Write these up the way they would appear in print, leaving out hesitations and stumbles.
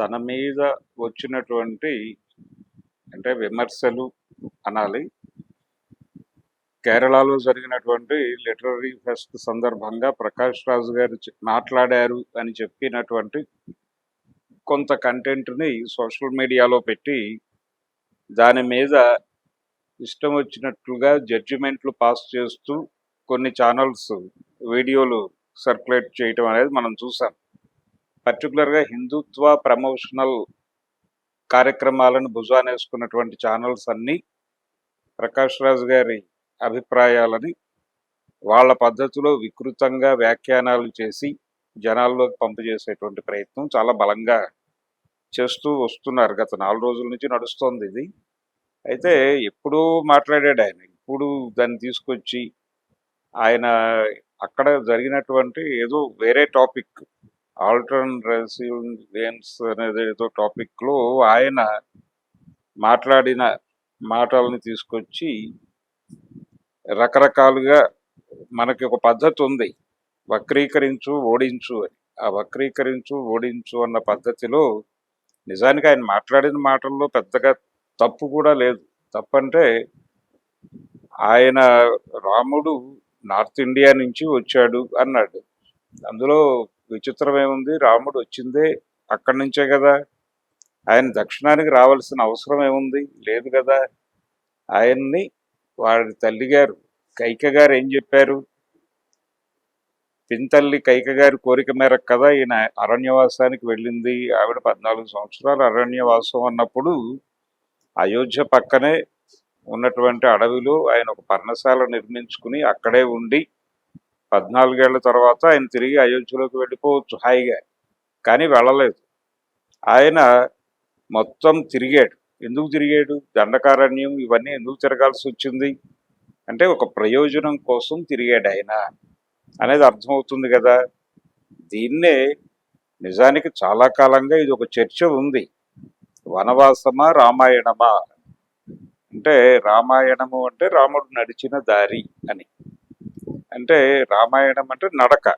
తన మీద వచ్చినటువంటి అంటే విమర్శలు అనాలి. కేరళలో జరిగినటువంటి లిటరరీ ఫెస్ట్ సందర్భంగా ప్రకాష్ రాజ్ గారు మాట్లాడారు అని చెప్పినటువంటి కొంత కంటెంట్ని సోషల్ మీడియాలో పెట్టి దాని మీద ఇష్టం వచ్చినట్లుగా జడ్జిమెంట్లు పాస్ చేస్తూ కొన్ని ఛానల్స్ వీడియోలు సర్క్యులేట్ చేయటం అనేది మనం చూసాం. పర్టికులర్గా హిందుత్వ ప్రమోషనల్ కార్యక్రమాలను భుజానేసుకున్నటువంటి ఛానల్స్ అన్నీ ప్రకాష్ రాజ్ గారి అభిప్రాయాలని వాళ్ళ పద్ధతిలో వికృతంగా వ్యాఖ్యానాలు చేసి జనాల్లోకి పంపు చేసేటువంటి ప్రయత్నం చాలా బలంగా చేస్తూ వస్తున్నారు. గత 4 రోజుల నుంచి నడుస్తోంది ఇది. అయితే ఎప్పుడూ మాట్లాడాడు ఆయన, ఇప్పుడు దాన్ని తీసుకొచ్చి ఆయన అక్కడ జరిగినటువంటి ఏదో వేరే టాపిక్ ఆల్టర్నేటివ్స్ అనేది ఏదో టాపిక్లో ఆయన మాట్లాడిన మాటల్ని తీసుకొచ్చి రకరకాలుగా మనకి ఒక పద్ధతి ఉంది, వక్రీకరించు ఓడించు అని. ఆ వక్రీకరించు ఓడించు అన్న పద్ధతిలో నిజానికి ఆయన మాట్లాడిన మాటల్లో పెద్దగా తప్పు కూడా లేదు. తప్పంటే ఆయన రాముడు నార్త్ ఇండియా నుంచి వచ్చాడు అన్నాడు. అందులో విచిత్రం ఏముంది? రాముడు వచ్చిందే అక్కడి నుంచే కదా. ఆయన దక్షిణానికి రావాల్సిన అవసరం ఏముంది? లేదు కదా. ఆయన్ని వాడి తల్లి గారు కైక గారు ఏం చెప్పారు? పింతల్లి కైక గారి కోరిక మేరకు కదా ఈయన అరణ్యవాసానికి వెళ్ళింది. ఆవిడ 14 సంవత్సరాలు అరణ్యవాసం అన్నప్పుడు అయోధ్య పక్కనే ఉన్నటువంటి అడవిలో ఆయన ఒక పర్ణశాల నిర్మించుకుని అక్కడే ఉండి 14 ఏళ్ల తర్వాత ఆయన తిరిగి అయోధ్యలోకి వెళ్ళిపోవచ్చు హాయిగా. కానీ వెళ్ళలేదు. ఆయన మొత్తం తిరిగాడు. ఎందుకు తిరిగాడు? దండకారణ్యం ఇవన్నీ ఎందుకు తిరగాల్సి వచ్చింది అంటే ఒక ప్రయోజనం కోసం తిరిగాడు ఆయన అనేది అర్థమవుతుంది కదా. దీన్నే నిజానికి చాలా కాలంగా ఇది ఒక చర్చ ఉంది. వనవాసమా రామాయణమా అంటే, రామాయణము అంటే రాముడు నడిచిన దారి అని, అంటే రామాయణం అంటే నడక,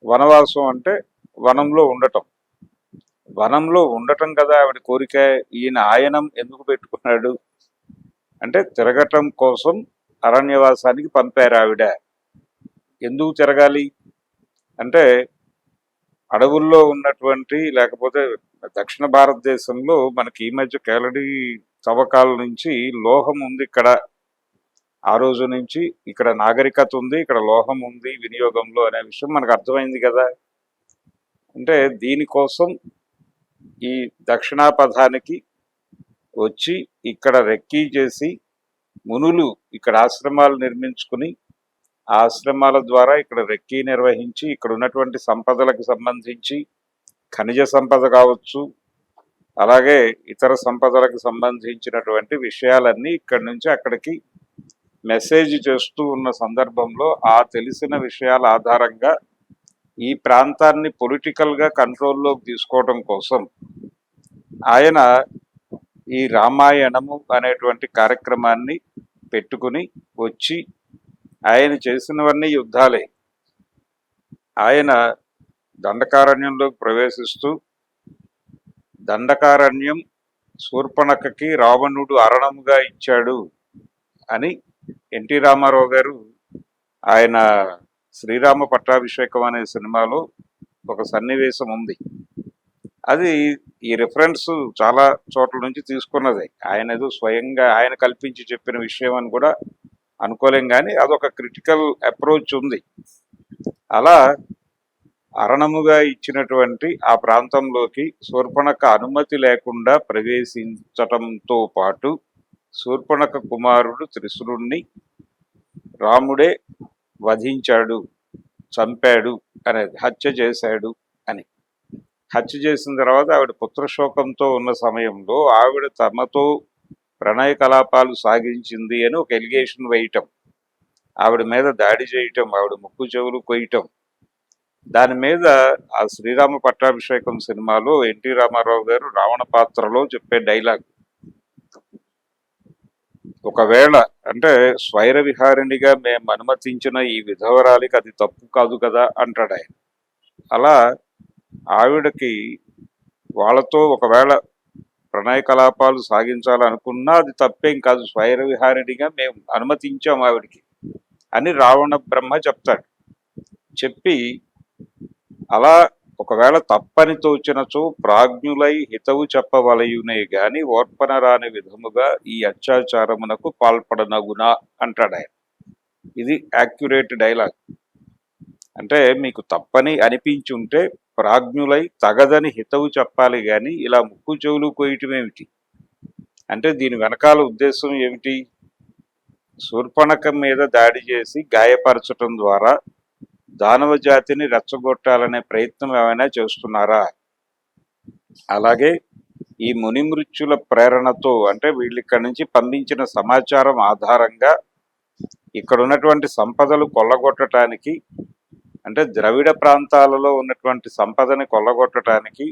వనవాసం అంటే వనంలో ఉండటం. వనంలో ఉండటం కదా ఆవిడ కోరిక. ఈయన ఆయనం ఎందుకు పెట్టుకున్నాడు అంటే తిరగటం కోసం అరణ్యవాసానికి పంపారు ఆవిడ. ఎందుకు తిరగాలి అంటే అడవుల్లో ఉన్నటువంటి, లేకపోతే దక్షిణ భారతదేశంలో మనకి ఈ మధ్య కేలడి తవ్వకాల నుంచి లోహం ఉంది ఇక్కడ. ఆ రోజు నుంచి ఇక్కడ నాగరికత ఉంది, ఇక్కడ లోహం ఉంది వినియోగంలో అనే విషయం మనకు అర్థమైంది కదా. అంటే దీనికోసం ఈ దక్షిణాపథానికి వచ్చి ఇక్కడ రెక్కీ చేసి మునులు ఇక్కడ ఆశ్రమాలు నిర్మించుకుని ఆ ఆశ్రమాల ద్వారా ఇక్కడ రెక్కీ నిర్వహించి ఇక్కడ ఉన్నటువంటి సంపదలకు సంబంధించి ఖనిజ సంపద కావచ్చు, అలాగే ఇతర సంపదలకు సంబంధించినటువంటి విషయాలన్నీ ఇక్కడి నుంచి అక్కడికి మెసేజ్ చేస్తూ ఉన్న సందర్భంలో ఆ తెలిసిన విషయాల ఆధారంగా ఈ ప్రాంతాన్ని పొలిటికల్గా కంట్రోల్లోకి తీసుకోవడం కోసం ఆయన ఈ రామాయణము అనేటువంటి కార్యక్రమాన్ని పెట్టుకుని వచ్చి ఆయన చేసినవన్నీ యుద్ధాలే. ఆయన దండకారణ్యంలోకి ప్రవేశిస్తూ దండకారణ్యం శూర్పణఖకి రావణుడు అరణముగా ఇచ్చాడు అని ఎన్టీ రామారావు గారు ఆయన శ్రీరామ పట్టాభిషేకం అనే సినిమాలో ఒక సన్నివేశం ఉంది. అది ఈ రిఫరెన్స్ చాలా చోట్ల నుంచి తీసుకున్నది. ఆయన ఏదో స్వయంగా ఆయన కల్పించి చెప్పిన విషయం అని కూడా అనుకోలేం, కానీ అదొక క్రిటికల్ అప్రోచ్ ఉంది. అలా అరణముగా ఇచ్చినటువంటి ఆ ప్రాంతంలోకి శూర్పణఖ అనుమతి లేకుండా ప్రవేశించటంతో పాటు శూర్పణఖ కుమారుడు త్రిశూరుణ్ణి రాముడే వధించాడు, చంపాడు అనేది, హత్య చేశాడు అని. హత్య చేసిన తర్వాత ఆవిడ పుత్రశోకంతో ఉన్న సమయంలో ఆవిడ తమతో ప్రణయ కలాపాలు సాగించింది అని ఒక ఎలిగేషన్ వేయటం, ఆవిడ మీద దాడి చేయటం, ఆవిడ ముక్కు చెవులు కొయ్యటం. దాని మీద ఆ శ్రీరామ పట్టాభిషేకం సినిమాలో ఎన్టీ రామారావు గారు రావణ పాత్రలో చెప్పే డైలాగ్, ఒకవేళ అంటే స్వైర విహారిణిగా మేము అనుమతించిన ఈ విధవరాలికి అది తప్పు కాదు కదా అంటాడు ఆయన. అలా ఆవిడకి వాళ్ళతో ఒకవేళ ప్రణయ కలాపాలు సాగించాలనుకున్నా అది తప్పేం కాదు, స్వైర విహారిణిగా మేము అనుమతించాం ఆవిడికి అని రావణ బ్రహ్మ చెప్తాడు. చెప్పి అలా ఒకవేళ తప్పని తోచినచో ప్రాజ్ఞులై హితవు చెప్పవలయునే గాని ఓర్పన రాని విధముగా ఈ అత్యాచారమునకు పాల్పడనగునా అంటాడు ఆయన. ఇది యాక్యురేట్ డైలాగ్. అంటే మీకు తప్పని అనిపించుంటే ప్రాజ్ఞులై తగదని హితవు చెప్పాలి గాని ఇలా ముక్కు చెవులు కోయటం ఏమిటి అంటే దీని వెనకాల ఉద్దేశం ఏమిటి? శూర్పణఖ మీద దాడి చేసి గాయపరచటం ద్వారా దానవ జాతిని రెచ్చగొట్టాలనే ప్రయత్నం ఏమైనా చేస్తున్నారా? అలాగే ఈ ముని మృత్యుల ప్రేరణతో అంటే వీళ్ళు ఇక్కడి నుంచి పంపించిన సమాచారం ఆధారంగా ఇక్కడ ఉన్నటువంటి సంపదలు కొల్లగొట్టడానికి అంటే ద్రవిడ ప్రాంతాలలో ఉన్నటువంటి సంపదని కొల్లగొట్టడానికి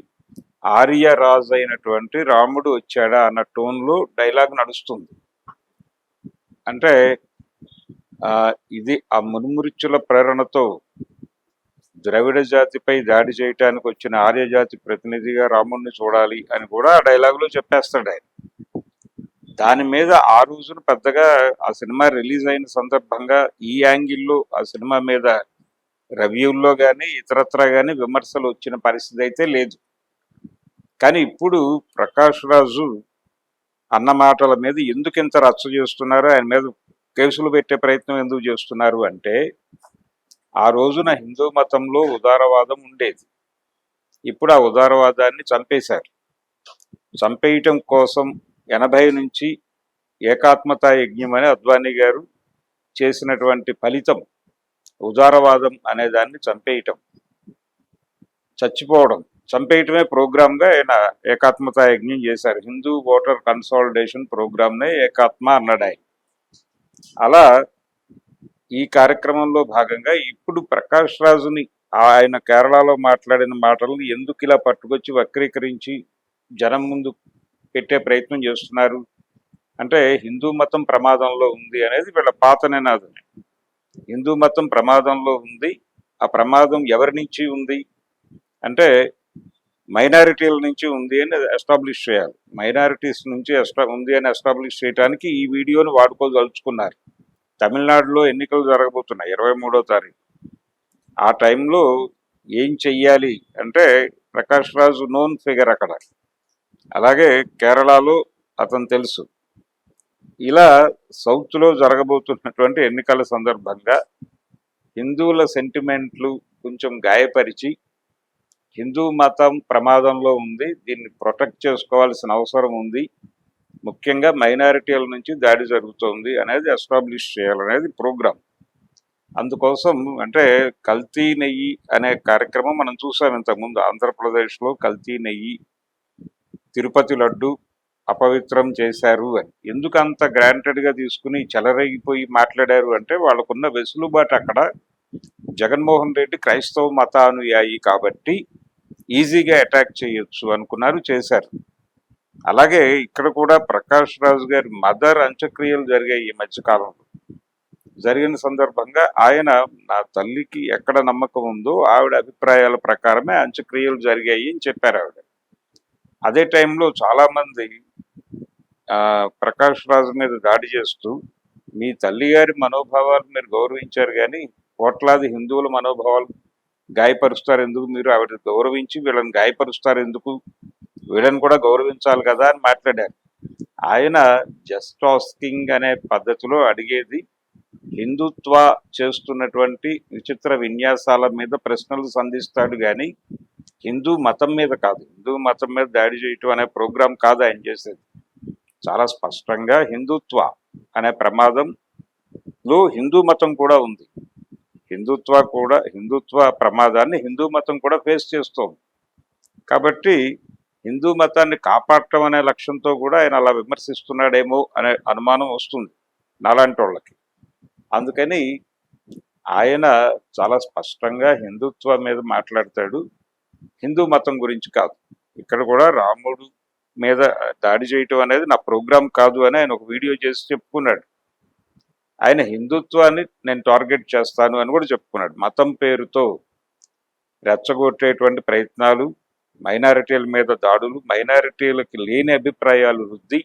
ఆర్యరాజు అయినటువంటి రాముడు వచ్చాడా అన్న టోన్లో డైలాగ్ నడుస్తుంది. అంటే ఇది ఆ మున్మురుచుల ప్రేరణతో ద్రవిడ జాతిపై దాడి చేయటానికి వచ్చిన ఆర్యజాతి ప్రతినిధిగా రాముడిని చూడాలి అని కూడా ఆ డైలాగులో చెప్పేస్తాడు ఆయన. దాని మీద ఆ రోజున పెద్దగా ఆ సినిమా రిలీజ్ అయిన సందర్భంగా ఈ యాంగిల్లో ఆ సినిమా మీద రివ్యూల్లో కానీ ఇతరత్రా కానీ విమర్శలు వచ్చిన పరిస్థితి అయితే లేదు. కానీ ఇప్పుడు ప్రకాష్ రాజు అన్న మాటల మీద ఎందుకు ఇంత రచ్చ చేస్తున్నారు, ఆయన మీద కేసులు పెట్టే ప్రయత్నం ఎందుకు చేస్తున్నారు అంటే ఆ రోజున హిందూ మతంలో ఉదారవాదం ఉండేది. ఇప్పుడు ఆ ఉదారవాదాన్ని చంపేశారు. చంపేయటం కోసం 80 నుంచి ఏకాత్మతా యజ్ఞం అని అద్వానీ గారు చేసినటువంటి ఫలితం ఉదారవాదం అనే దాన్ని చంపేయటం, చచ్చిపోవడం. చంపేయటమే ప్రోగ్రామ్గా ఆయన ఏకాత్మతా యజ్ఞం చేశారు. హిందూ ఓటర్ కన్సాలిడేషన్ ప్రోగ్రామ్నే ఏకాత్మ అన్నాడు ఆయన. అలా ఈ కార్యక్రమంలో భాగంగా ఇప్పుడు ప్రకాష్ రాజుని ఆయన కేరళలో మాట్లాడిన మాటలను ఎందుకు ఇలా పట్టుకొచ్చి వక్రీకరించి జనం ముందు పెట్టే ప్రయత్నం చేస్తున్నారు అంటే హిందూ మతం ప్రమాదంలో ఉంది అనేది వీళ్ళ పాత నినాదం. హిందూ మతం ప్రమాదంలో ఉంది. ఆ ప్రమాదం ఎవరి నుంచి ఉంది అంటే మైనారిటీల నుంచి ఉంది అని ఎస్టాబ్లిష్ చేయాలి. మైనారిటీస్ నుంచి ఉంది అని ఎస్టాబ్లిష్ చేయడానికి ఈ వీడియోని వాడుకోదలుచుకున్నారు. తమిళనాడులో ఎన్నికలు జరగబోతున్నాయి 23వ తారీఖు. ఆ టైంలో ఏం చెయ్యాలి అంటే ప్రకాష్ రాజు నోన్ ఫిగర్ అక్కడ. అలాగే కేరళలో అతను తెలుసు. ఇలా సౌత్లో జరగబోతున్నటువంటి ఎన్నికల సందర్భంగా హిందువుల సెంటిమెంట్లు కొంచెం గాయపరిచి హిందూ మతం ప్రమాదంలో ఉంది, దీన్ని ప్రొటెక్ట్ చేసుకోవాల్సిన అవసరం ఉంది, ముఖ్యంగా మైనారిటీల నుంచి దాడి జరుగుతోంది అనేది ఎస్టాబ్లిష్ చేయాలనేది ప్రోగ్రాం. అందుకోసం అంటే కల్తీ నెయ్యి అనే కార్యక్రమం మనం చూసాం ఇంతకుముందు. ఆంధ్రప్రదేశ్లో కల్తీ నెయ్యి, తిరుపతి లడ్డు అపవిత్రం చేశారు అని ఎందుకు అంత గ్రాంటెడ్గా తీసుకుని చెలరేగిపోయి మాట్లాడారు అంటే వాళ్ళకున్న వెసులుబాటు అక్కడ జగన్మోహన్ రెడ్డి క్రైస్తవ మతానుయాయి కాబట్టి ఈజీగా అటాక్ చేయొచ్చు అనుకున్నారు, చేశారు. అలాగే ఇక్కడ కూడా ప్రకాష్ రాజు గారి మదర్ అంత్యక్రియలు జరిగాయి ఈ మధ్యకాలంలో. జరిగిన సందర్భంగా ఆయన నా తల్లికి ఎక్కడ నమ్మకం ఉందో ఆవిడ అభిప్రాయాల ప్రకారమే అంత్యక్రియలు జరిగాయి అని చెప్పారు ఆవిడ. అదే టైంలో చాలామంది ప్రకాష్ రాజు మీద దాడి చేస్తూ మీ తల్లి గారి మనోభావాలు మీరు గౌరవించారు కానీ కోట్లాది హిందువుల మనోభావాలు గాయపరుస్తారు ఎందుకు, మీరు ఆవిడ గౌరవించి వీళ్ళని గాయపరుస్తారు ఎందుకు, వీళ్ళని కూడా గౌరవించాలి కదా అని మాట్లాడారు. ఆయన జస్ట్ ఆస్కింగ్ అనే పద్ధతిలో అడిగేది హిందుత్వ చేస్తున్నటువంటి విచిత్ర విన్యాసాల మీద ప్రశ్నలు సంధిస్తాడు కానీ హిందూ మతం మీద కాదు. హిందూ మతం మీద దాడి చేయటం అనే ప్రోగ్రాం కాదు ఆయన చేసేది. చాలా స్పష్టంగా హిందుత్వ అనే ప్రమాదంలో హిందూ మతం కూడా ఉంది. హిందుత్వ ప్రమాదాన్ని హిందూ మతం కూడా ఫేస్ చేస్తోంది. కాబట్టి హిందూ మతాన్ని కాపాడటం అనే లక్ష్యంతో కూడా ఆయన అలా విమర్శిస్తున్నాడేమో అనే అనుమానం వస్తుంది నాలాంటి వాళ్ళకి. అందుకని ఆయన చాలా స్పష్టంగా హిందుత్వ మీద మాట్లాడతాడు, హిందూ మతం గురించి కాదు. ఇక్కడ కూడా రాముడు మీద దాడి చేయటం అనేది నా ప్రోగ్రాం కాదు అని ఆయన ఒక వీడియో చేసి చెప్పుకున్నాడు. ఆయన హిందుత్వాన్ని నేను టార్గెట్ చేస్తాను అని కూడా చెప్పుకున్నాడు. మతం పేరుతో రెచ్చగొట్టేటువంటి ప్రయత్నాలు, మైనారిటీల మీద దాడులు, మైనారిటీలకి లేని అభిప్రాయాలు రుద్ది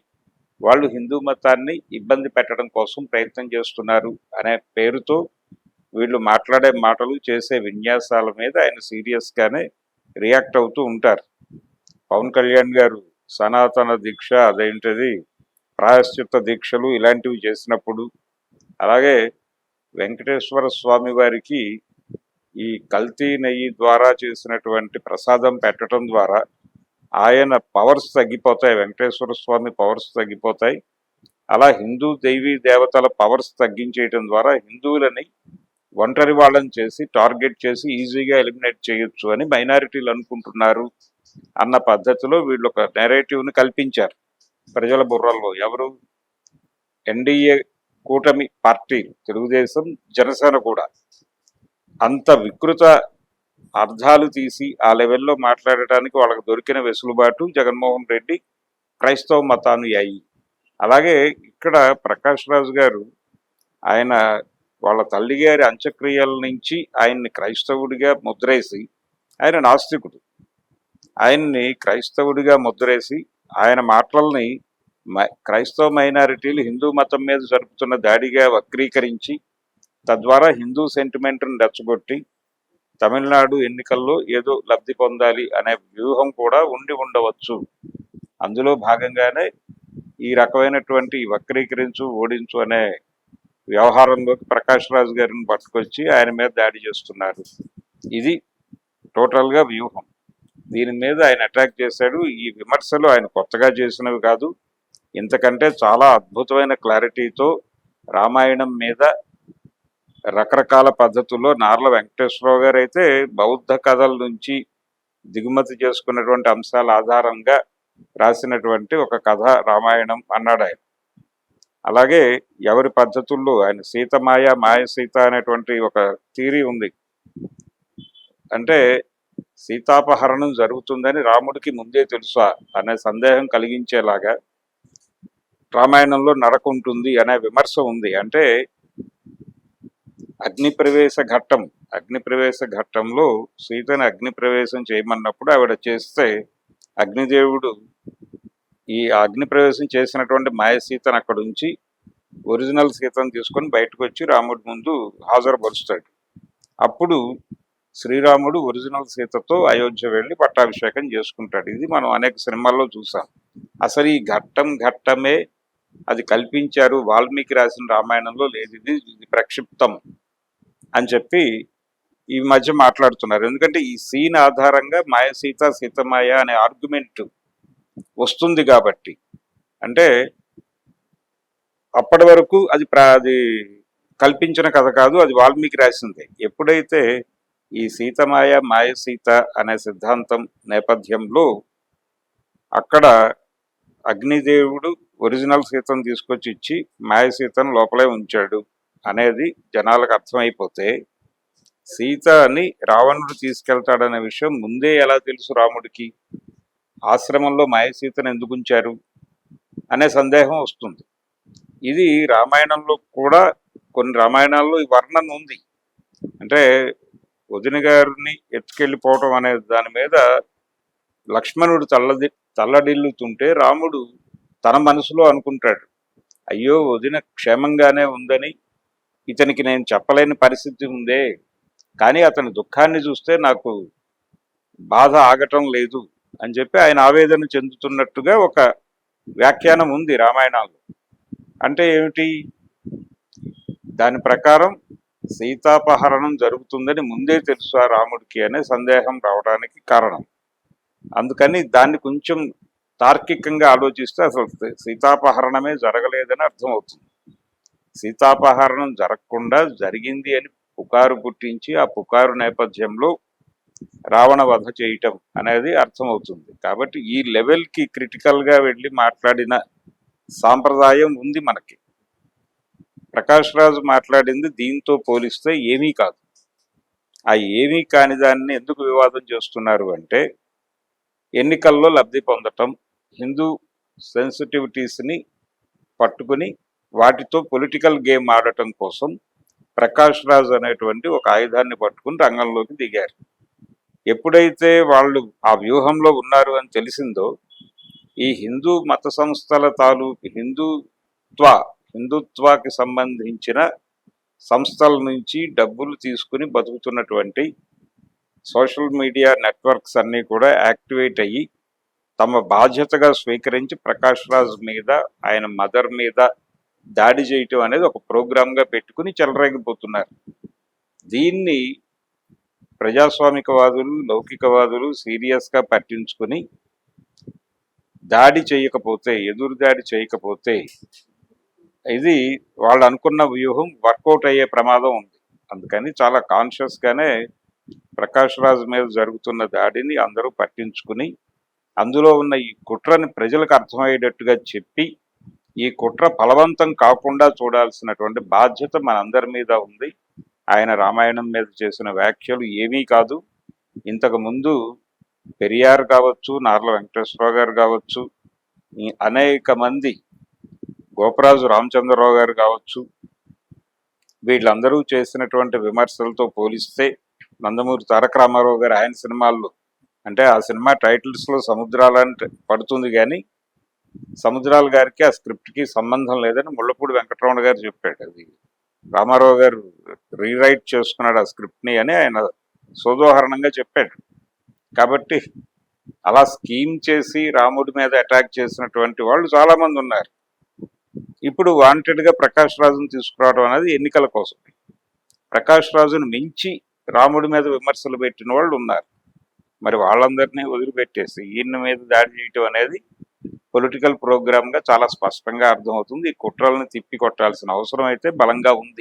వాళ్ళు హిందూ మతాన్ని ఇబ్బంది పెట్టడం కోసం ప్రయత్నం చేస్తున్నారు అనే పేరుతో వీళ్ళు మాట్లాడే మాటలు, చేసే విన్యాసాల మీద ఆయన సీరియస్గానే రియాక్ట్ అవుతూ ఉంటారు. పవన్ కళ్యాణ్ గారు సనాతన దీక్ష, అదేంటిది ప్రాయశ్చిత్త దీక్షలు ఇలాంటివి చేసినప్పుడు, అలాగే వెంకటేశ్వర స్వామి వారికి ఈ కల్తీ నెయ్యి ద్వారా చేసినటువంటి ప్రసాదం పెట్టడం ద్వారా ఆయన పవర్స్ తగ్గిపోతాయి, వెంకటేశ్వర స్వామి పవర్స్ తగ్గిపోతాయి. అలా హిందూ దేవీ దేవతల పవర్స్ తగ్గించేయటం ద్వారా హిందువులని ఒంటరి వాళ్ళని చేసి టార్గెట్ చేసి ఈజీగా ఎలిమినేట్ చేయొచ్చు అని మైనారిటీలు అనుకుంటున్నారు అన్న పద్ధతిలో వీళ్ళు ఒక నెరేటివ్ని కల్పించారు ప్రజల బుర్రల్లో. ఎవరు? ఎన్డీఏ కూటమి పార్టీ, తెలుగుదేశం, జనసేన కూడా అంత వికృత అర్థాలు తీసి ఆ లెవెల్లో మాట్లాడటానికి వాళ్ళకి దొరికిన వెసులుబాటు జగన్మోహన్ రెడ్డి క్రైస్తవ మతానుయాయి. అలాగే ఇక్కడ ప్రకాష్ రాజు గారు ఆయన వాళ్ళ తల్లిగారి అంత్యక్రియల నుంచి ఆయన్ని క్రైస్తవుడిగా ముద్రేసి, ఆయన నాస్తికుడు, ఆయన్ని క్రైస్తవుడిగా ముద్రేసి ఆయన మాటల్ని క్రైస్తవ మైనారిటీలు హిందూ మతం మీద జరుపుతున్న దాడిగా వక్రీకరించి తద్వారా హిందూ సెంటిమెంట్ని రెచ్చగొట్టి తమిళనాడు ఎన్నికల్లో ఏదో లబ్ధి పొందాలి అనే వ్యూహం కూడా ఉండి ఉండవచ్చు. అందులో భాగంగానే ఈ రకమైనటువంటి వక్రీకరించు ఓడించు అనే వ్యవహారంలోకి ప్రకాష్ రాజు గారిని పట్టుకొచ్చి ఆయన మీద దాడి చేస్తున్నారు. ఇది టోటల్గా వ్యూహం. దీని మీద ఆయన అటాక్ చేశాడు. ఈ విమర్శలు ఆయన కొత్తగా చేసినవి కాదు, ఇంతకంటే చాలా అద్భుతమైన క్లారిటీతో రామాయణం మీద రకరకాల పద్ధతుల్లో నార్ల వెంకటేశ్వరరావు గారు అయితే బౌద్ధ కథల నుంచి దిగుమతి చేసుకున్నటువంటి అంశాల ఆధారంగా రాసినటువంటి ఒక కథ రామాయణం అన్నాడు ఆయన. అలాగే ఎవరి పద్ధతుల్లో ఆయన సీతమాయ, మాయ సీత అనేటువంటి ఒక థియరీ ఉంది. అంటే సీతాపహరణం జరుగుతుందని రాముడికి ముందే తెలుసా అనే సందేహం కలిగించేలాగా రామాయణంలో నడక ఉంటుంది అనే విమర్శ ఉంది. అంటే అగ్నిప్రవేశ ఘట్టంలో సీతని అగ్నిప్రవేశం చేయమన్నప్పుడు ఆవిడ చేస్తే అగ్నిదేవుడు ఈ అగ్నిప్రవేశం చేసినటువంటి మాయ సీతను అక్కడ ఉంచి ఒరిజినల్ సీతను తీసుకొని బయటకు వచ్చి రాముడి ముందు హాజరుపరుస్తాడు. అప్పుడు శ్రీరాముడు ఒరిజినల్ సీతతో అయోధ్య వెళ్ళి పట్టాభిషేకం చేసుకుంటాడు. ఇది మనం అనేక సినిమాల్లో చూసాం. అసలు ఈ ఘట్టమే అది కల్పించారు, వాల్మీకి రాసిన రామాయణంలో లేదు, ఇది ప్రక్షిప్తం అని చెప్పి ఈ మధ్య మాట్లాడుతున్నారు. ఎందుకంటే ఈ సీన్ ఆధారంగా మాయ సీత, సీతమాయ అనే ఆర్గ్యుమెంట్ వస్తుంది కాబట్టి. అంటే అప్పటి వరకు అది కల్పించిన కథ కాదు, అది వాల్మీకి రాసిందే. ఎప్పుడైతే ఈ సీతమాయ, మాయ సీత అనే సిద్ధాంతం నేపథ్యంలో అక్కడ అగ్నిదేవుడు ఒరిజినల్ సీతను తీసుకొచ్చి ఇచ్చి మాయ సీతను లోపలే ఉంచాడు అనేది జనాలకు అర్థమైపోతే, సీతని రావణుడు తీసుకెళ్తాడనే విషయం ముందే ఎలా తెలుసు రాముడికి? ఆశ్రమంలో మాయ సీతను ఎందుకు ఉంచారు అనే సందేహం వస్తుంది. ఇది రామాయణంలో కూడా కొన్ని రామాయణాల్లో ఈ వర్ణన ఉంది. అంటే వదిన గారిని ఎత్తుకెళ్ళిపోవటం అనే దాని మీద లక్ష్మణుడు తల్లడిల్లుతుంటే రాముడు తన మనసులో అనుకుంటాడు, అయ్యో వదిన క్షేమంగానే ఉందని ఇతనికి నేను చెప్పలేని పరిస్థితి ఉందే, కానీ అతని దుఃఖాన్ని చూస్తే నాకు బాధ ఆగటం లేదు అని చెప్పి ఆయన ఆవేదన చెందుతున్నట్టుగా ఒక వ్యాఖ్యానం ఉంది రామాయణాల్లో. అంటే ఏమిటి? దాని ప్రకారం సీతాపహరణం జరుగుతుందని ముందే తెలుసు ఆ రాముడికి అనే సందేహం రావడానికి కారణం. అందుకని దాన్ని కొంచెం తార్కికంగా ఆలోచిస్తే అసలు సీతాపహరణమే జరగలేదని అర్థమవుతుంది. సీతాపహరణం జరగకుండా జరిగింది అని పుకారు పుట్టించి ఆ పుకారు నేపథ్యంలో రావణ వధ చేయటం అనేది అర్థమవుతుంది. కాబట్టి ఈ లెవెల్కి క్రిటికల్గా వెళ్ళి మాట్లాడిన సాంప్రదాయం ఉంది మనకి. ప్రకాష్ రాజు మాట్లాడింది దీంతో పోలిస్తే ఏమీ కాదు. ఆ ఏమీ కాని దాన్ని ఎందుకు వివాదం చేస్తున్నారు అంటే, ఎన్నికల్లో లబ్ధి పొందటం, హిందూ సెన్సిటివిటీస్ని పట్టుకుని వాటితో పొలిటికల్ గేమ్ ఆడటం కోసం ప్రకాష్ రాజ్ అనేటువంటి ఒక ఆయుధాన్ని పట్టుకుని రంగంలోకి దిగారు. ఎప్పుడైతే వాళ్ళు ఆ వ్యూహంలో ఉన్నారు అని తెలిసిందో, ఈ హిందూ మత సంస్థల తాలూకు హిందుత్వాకి సంబంధించిన సంస్థల నుంచి డబ్బులు తీసుకుని బతుకుతున్నటువంటి సోషల్ మీడియా నెట్వర్క్స్ అన్నీ కూడా యాక్టివేట్ అయ్యి తమ బాధ్యతగా స్వీకరించి ప్రకాష్ రాజ్ మీద, ఆయన మదర్ మీద దాడి చేయటం అనేది ఒక ప్రోగ్రామ్గా పెట్టుకుని చెలరేగిపోతున్నారు. దీన్ని ప్రజాస్వామికవాదులు, లౌకికవాదులు సీరియస్గా పట్టించుకుని దాడి చేయకపోతే, ఎదురు దాడి చేయకపోతే ఇది వాళ్ళు అనుకున్న వ్యూహం వర్కౌట్ అయ్యే ప్రమాదం ఉంది. అందుకని చాలా కాన్షియస్గానే ప్రకాష్ రాజ్ మీద జరుగుతున్న దాడిని అందరూ పట్టించుకుని అందులో ఉన్న ఈ కుట్రని ప్రజలకు అర్థమయ్యేటట్టుగా చెప్పి ఈ కుట్ర ఫలవంతం కాకుండా చూడాల్సినటువంటి బాధ్యత మనందరి మీద ఉంది. ఆయన రామాయణం మీద చేసిన వ్యాఖ్యలు ఏమీ కాదు. ఇంతకు ముందు పెరియార్ కావచ్చు, నార్ల వెంకటేశ్వరరావు గారు కావచ్చు, అనేక మంది, గోపరాజు రామచంద్రరావు గారు కావచ్చు, వీళ్ళందరూ చేసినటువంటి విమర్శలతో పోలిస్తే నందమూరి తారక రామారావు గారు ఆయన సినిమాల్లో, అంటే ఆ సినిమా టైటిల్స్లో సముద్రాలంటే పడుతుంది కానీ సముద్రాల గారికి ఆ స్క్రిప్ట్కి సంబంధం లేదని ముళ్ళపూడి వెంకటరమణ గారు చెప్పాడు. అది రామారావు గారు రీరైట్ చేసుకున్నాడు ఆ స్క్రిప్ట్ని అని ఆయన సోదోహరణంగా చెప్పాడు. కాబట్టి అలా స్కీమ్ చేసి రాముడి మీద అటాక్ చేసినటువంటి వాళ్ళు చాలామంది ఉన్నారు. ఇప్పుడు వాంటెడ్గా ప్రకాష్ రాజును తీసుకురావడం అనేది ఎన్నికల కోసం. ప్రకాష్ రాజును మించి రాముడి మీద విమర్శలు పెట్టిన వాళ్ళు ఉన్నారు. మరి వాళ్ళందరినీ వదిలిపెట్టేసి ఈయన మీద దాడి చేయటం అనేది పొలిటికల్ ప్రోగ్రామ్గా చాలా స్పష్టంగా అర్థమవుతుంది. ఈ కుట్రలను తిప్పి కొట్టాల్సిన అవసరం అయితే బలంగా ఉంది.